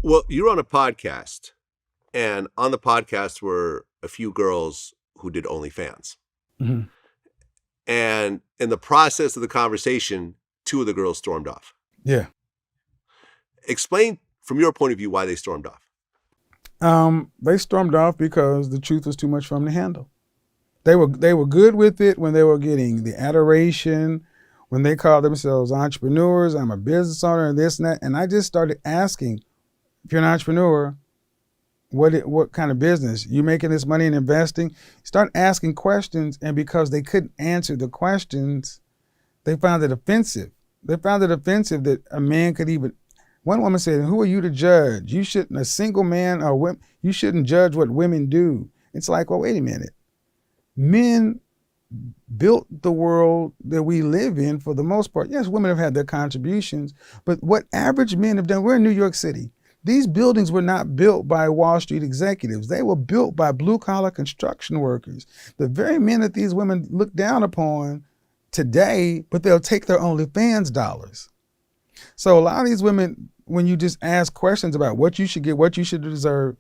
Well, you're on a podcast, and on the podcast were a few girls who did OnlyFans. Mm-hmm. And in the process of the conversation, two of the girls stormed off. Yeah. Explain from your point of view why they stormed off. They stormed off because the truth was too much for them to handle. They were good with it when they were getting the adoration, when they called themselves entrepreneurs. I'm a business owner and this and that. And I just started asking, if you're an entrepreneur, what kind of business? You making this money in investing? Start asking questions, and because they couldn't answer the questions, they found it offensive. They found it offensive that a man could even. One woman said, "Who are you to judge? You shouldn't, a single man or women, you shouldn't judge what women do." It's like, well, wait a minute. Men built the world that we live in for the most part. Yes, women have had their contributions, but what average men have done, we're in New York City. These buildings were not built by Wall Street executives. They were built by blue-collar construction workers. The very men that these women look down upon today, but they'll take their OnlyFans dollars. So a lot of these women, when you just ask questions about what you should get, what you should deserve,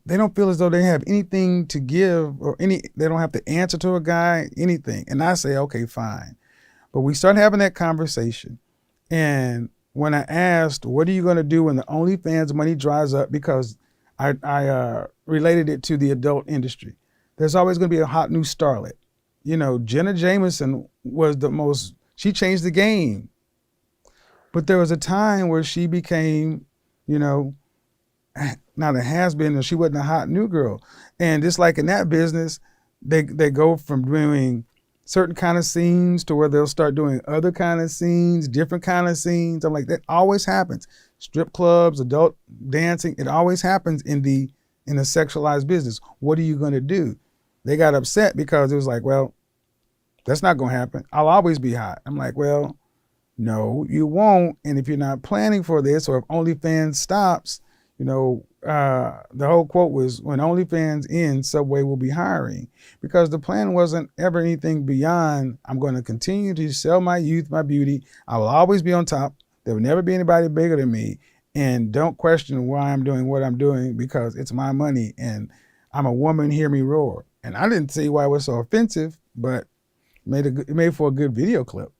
they don't feel as though they have anything to give or they don't have to answer to a guy, anything. And I say, okay, fine. But we start having that conversation. And when I asked, what are you going to do when the OnlyFans money dries up? Because I related it to the adult industry. There's always going to be a hot new starlet. You know, Jenna Jameson was she changed the game. But there was a time where she became, you know, not a has-been, and she wasn't a hot new girl. And just like in that business, they go from doing certain kind of scenes to where they'll start doing other kind of scenes, different kind of scenes. I'm like, that always happens. Strip clubs, adult dancing, it always happens in a sexualized business. What are you going to do? They got upset because it was like, well, that's not going to happen. I'll always be hot. I'm like, well, no, you won't. And if you're not planning for this, or if OnlyFans stops, you know, the whole quote was, when OnlyFans ends, Subway will be hiring. Because the plan wasn't ever anything beyond, I'm going to continue to sell my youth, my beauty. I will always be on top. There will never be anybody bigger than me. And don't question why I'm doing what I'm doing, because it's my money and I'm a woman, hear me roar. And I didn't see why it was so offensive, but it made for a good video clip.